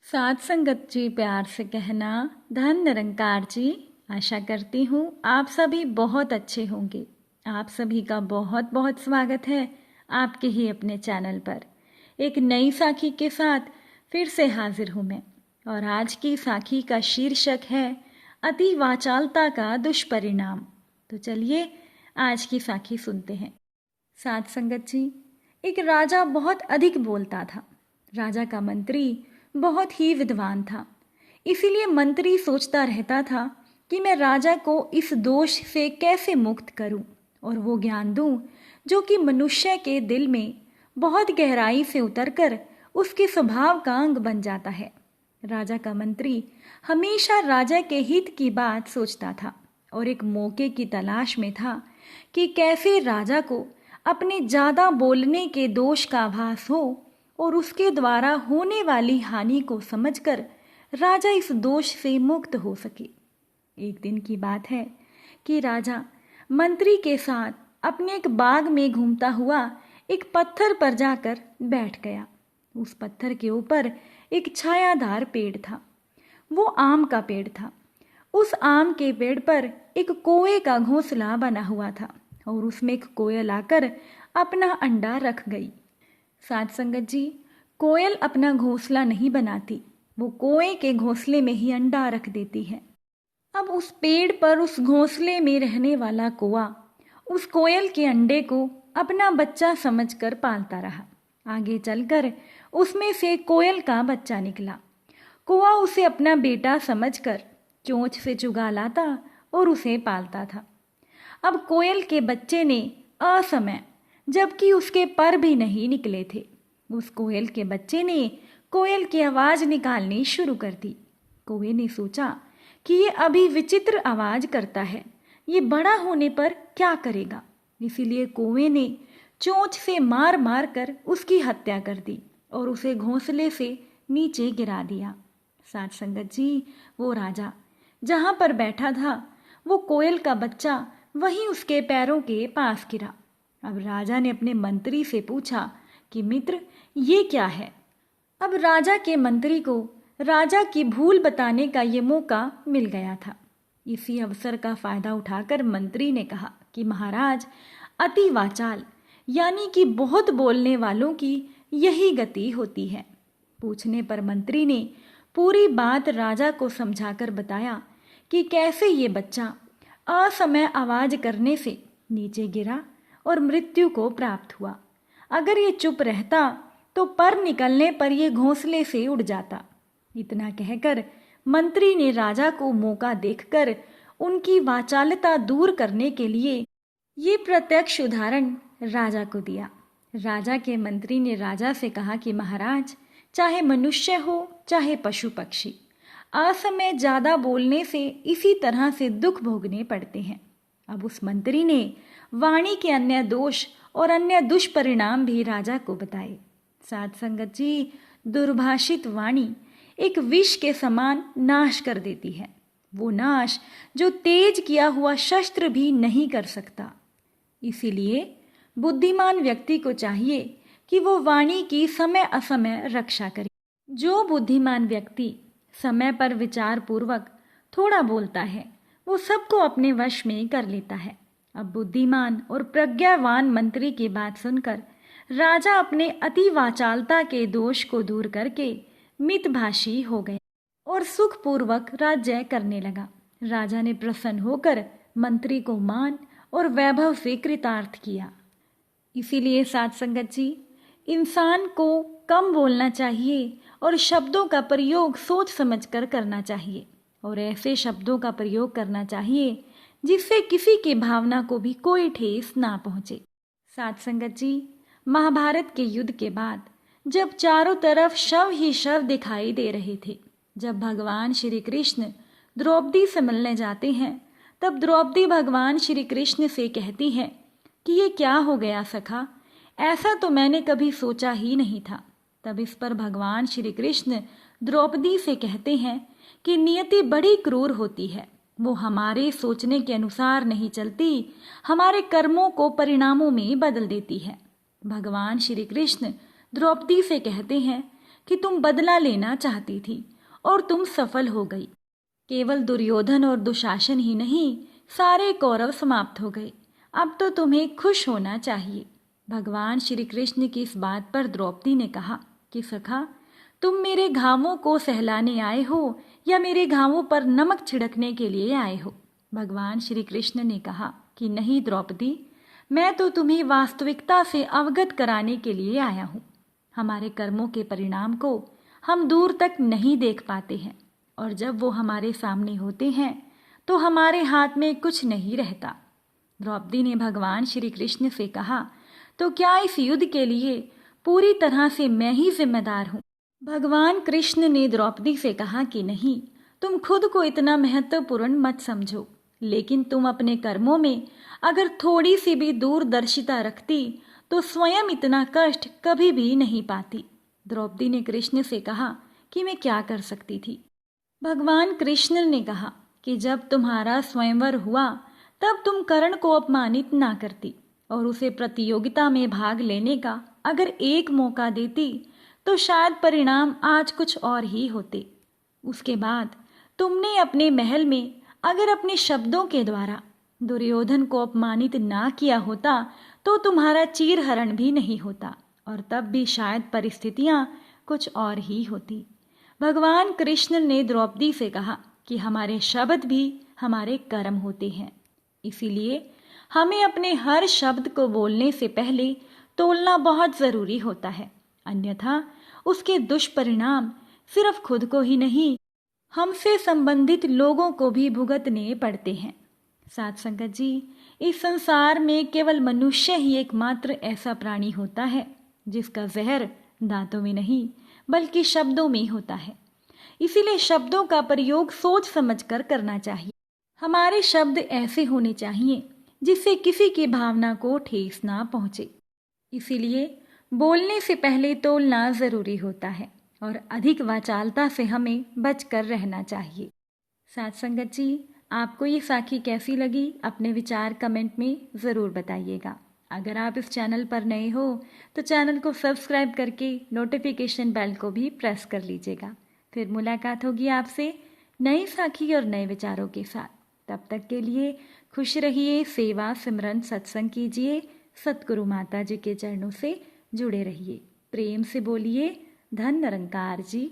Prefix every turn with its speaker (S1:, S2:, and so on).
S1: साथ संगत जी प्यार से कहना, धन निरंकार जी। आशा करती हूँ आप सभी बहुत अच्छे होंगे। आप सभी का बहुत बहुत स्वागत है आपके ही अपने चैनल पर। एक नई साखी के साथ फिर से हाजिर हूँ मैं। और आज की साखी का शीर्षक है अति वाचालता का दुष्परिणाम। तो चलिए आज की साखी सुनते हैं। साथ संगत जी, एक राजा बहुत अधिक बोलता था। राजा का मंत्री बहुत ही विद्वान था। इसीलिए मंत्री सोचता रहता था कि मैं राजा को इस दोष से कैसे मुक्त करूं और वो ज्ञान दूं जो कि मनुष्य के दिल में बहुत गहराई से उतरकर उसके स्वभाव का अंग बन जाता है। राजा का मंत्री हमेशा राजा के हित की बात सोचता था और एक मौके की तलाश में था कि कैसे राजा को अपने ज़्यादा बोलने के दोष का आभास हो और उसके द्वारा होने वाली हानि को समझकर राजा इस दोष से मुक्त हो सके। एक दिन की बात है कि राजा मंत्री के साथ अपने एक बाग में घूमता हुआ एक पत्थर पर जाकर बैठ गया। उस पत्थर के ऊपर एक छायादार पेड़ था। वो आम का पेड़ था। उस आम के पेड़ पर एक कोए का घोंसला बना हुआ था और उसमें एक कोयल आकर अपना अंडा रख गई। साथ संगत जी, कोयल अपना घोंसला नहीं बनाती, वो कोए के घोंसले में ही अंडा रख देती है। अब उस पेड़ पर उस घोंसले में रहने वाला कौआ उस कोयल के अंडे को अपना बच्चा समझकर पालता रहा। आगे चलकर उसमें से कोयल का बच्चा निकला। कौआ उसे अपना बेटा समझकर चोंच से चुगा लाता और उसे पालता था। अब कोयल के बच्चे ने असमय, जबकि उसके पर भी नहीं निकले थे, उस कोयल के बच्चे ने कोयल की आवाज़ निकालनी शुरू कर दी। कौवे ने सोचा कि ये अभी विचित्र आवाज़ करता है, ये बड़ा होने पर क्या करेगा। इसीलिए कौवे ने चोंच से मार मार कर उसकी हत्या कर दी और उसे घोंसले से नीचे गिरा दिया। साथ संगत जी, वो राजा जहाँ पर बैठा था वो कोयल का बच्चा वहीं उसके पैरों के पास गिरा। अब राजा ने अपने मंत्री से पूछा कि मित्र, ये क्या है। अब राजा के मंत्री को राजा की भूल बताने का ये मौका मिल गया था। इसी अवसर का फायदा उठाकर मंत्री ने कहा कि महाराज, अति वाचाल यानी कि बहुत बोलने वालों की यही गति होती है। पूछने पर मंत्री ने पूरी बात राजा को समझाकर बताया कि कैसे ये बच्चा असमय आवाज करने से नीचे गिरा और मृत्यु को प्राप्त हुआ। अगर ये चुप रहता तो पर निकलने पर ये घोंसले से उड़ जाता। इतना कहकर मंत्री ने राजा को मौका देखकर उनकी वाचालता दूर करने के लिए ये प्रत्यक्ष उदाहरण राजा को दिया। राजा के मंत्री ने राजा से कहा कि महाराज, चाहे मनुष्य हो चाहे पशु पक्षी, असमय ज़्यादा बोलने से इसी तरह से दुख भोगने पड़ते हैं। अब उस मंत्री ने वाणी के अन्य दोष और अन्य दुष्परिणाम भी राजा को बताए। साथ संगत जी, दुर्भाषित वाणी एक विष के समान नाश कर देती है। वो नाश जो तेज किया हुआ शस्त्र भी नहीं कर सकता। इसीलिए बुद्धिमान व्यक्ति को चाहिए कि वो वाणी की समय असमय रक्षा करे। जो बुद्धिमान व्यक्ति समय पर विचार पूर्वक थोड़ा बोलता है वो सबको अपने वश में कर लेता है। अब बुद्धिमान और प्रज्ञावान मंत्री की बात सुनकर राजा अपने अति वाचालता के दोष को दूर करके मितभाषी हो गया और सुखपूर्वक राज्य करने लगा। राजा ने प्रसन्न होकर मंत्री को मान और वैभव से कृतार्थ किया। इसीलिए साथ संगत जी, इंसान को कम बोलना चाहिए और शब्दों का प्रयोग सोच समझकर करना चाहिए और ऐसे शब्दों का प्रयोग करना चाहिए जिससे किसी की भावना को भी कोई ठेस ना पहुंचे। साथ संगत जी, महाभारत के युद्ध के बाद जब चारों तरफ शव ही शव दिखाई दे रहे थे, जब भगवान श्री कृष्ण द्रौपदी से मिलने जाते हैं, तब द्रौपदी भगवान श्री कृष्ण से कहती है कि ये क्या हो गया सखा, ऐसा तो मैंने कभी सोचा ही नहीं था। तब इस पर भगवान श्री कृष्ण द्रौपदी से कहते हैं कि नियति बड़ी क्रूर होती है, वो हमारे सोचने के अनुसार नहीं चलती, हमारे कर्मों को परिणामों में बदल देती है। भगवान श्री कृष्ण द्रौपदी से कहते हैं कि तुम बदला लेना चाहती थी और तुम सफल हो गई। केवल दुर्योधन और दुशासन ही नहीं, सारे कौरव समाप्त हो गए। अब तो तुम्हें खुश होना चाहिए। भगवान श्री कृष्ण की इस बात पर द्रौपदी ने कहा कि सखा, तुम मेरे घावों को सहलाने आए हो या मेरे घावों पर नमक छिड़कने के लिए आए हो? भगवान श्री कृष्ण ने कहा कि नहीं द्रौपदी, मैं तो तुम्हें वास्तविकता से अवगत कराने के लिए आया हूँ। हमारे कर्मों के परिणाम को हम दूर तक नहीं देख पाते हैं, और जब वो हमारे सामने होते हैं तो हमारे हाथ में कुछ नहीं रहता। द्रौपदी ने भगवान श्री कृष्ण से कहा, तो क्या इस युद्ध के लिए पूरी तरह से मैं ही जिम्मेदार हूँ? भगवान कृष्ण ने द्रौपदी से कहा कि नहीं, तुम खुद को इतना महत्वपूर्ण मत समझो, लेकिन तुम अपने कर्मों में अगर थोड़ी सी भी दूरदर्शिता रखती तो स्वयं इतना कष्ट कभी भी नहीं पाती। द्रौपदी ने कृष्ण से कहा कि मैं क्या कर सकती थी। भगवान कृष्ण ने कहा कि जब तुम्हारा स्वयंवर हुआ तब तुम कर्ण को अपमानित ना करती और उसे प्रतियोगिता में भाग लेने का अगर एक मौका देती तो शायद परिणाम आज कुछ और ही होते। उसके बाद तुमने अपने महल में अगर अपने शब्दों के द्वारा दुर्योधन को अपमानित ना किया होता तो तुम्हारा चीरहरण भी नहीं होता, और तब भी शायद परिस्थितियां कुछ और ही होती। भगवान कृष्ण ने द्रौपदी से कहा कि हमारे शब्द भी हमारे कर्म होते हैं, इसीलिए हमें अपने हर शब्द को बोलने से पहले तोलना बहुत ज़रूरी होता है, अन्यथा उसके दुष्परिणाम सिर्फ खुद को ही नहीं, हमसे संबंधित लोगों को भी भुगतने पड़ते हैं। साथ संगत जी, इस संसार में केवल मनुष्य ही एकमात्र ऐसा प्राणी होता है जिसका जहर दांतों में नहीं बल्कि शब्दों में होता है। इसीलिए शब्दों का प्रयोग सोच समझकर करना चाहिए। हमारे शब्द ऐसे होने चाहिए जिससे किसी की भावना को ठेस ना पहुंचे। इसीलिए बोलने से पहले तोलना जरूरी होता है और अधिक वाचालता से हमें बचकर रहना चाहिए। साथ संगत जी, आपको ये साखी कैसी लगी? अपने विचार कमेंट में ज़रूर बताइएगा। अगर आप इस चैनल पर नए हो तो चैनल को सब्सक्राइब करके नोटिफिकेशन बेल को भी प्रेस कर लीजिएगा। फिर मुलाकात होगी आपसे नई साखी और नए विचारों के साथ। तब तक के लिए खुश रहिए, सेवा सिमरन सत्संग कीजिए, सतगुरु माता जी के चरणों से जुड़े रहिए। प्रेम से बोलिए धन निरंकार जी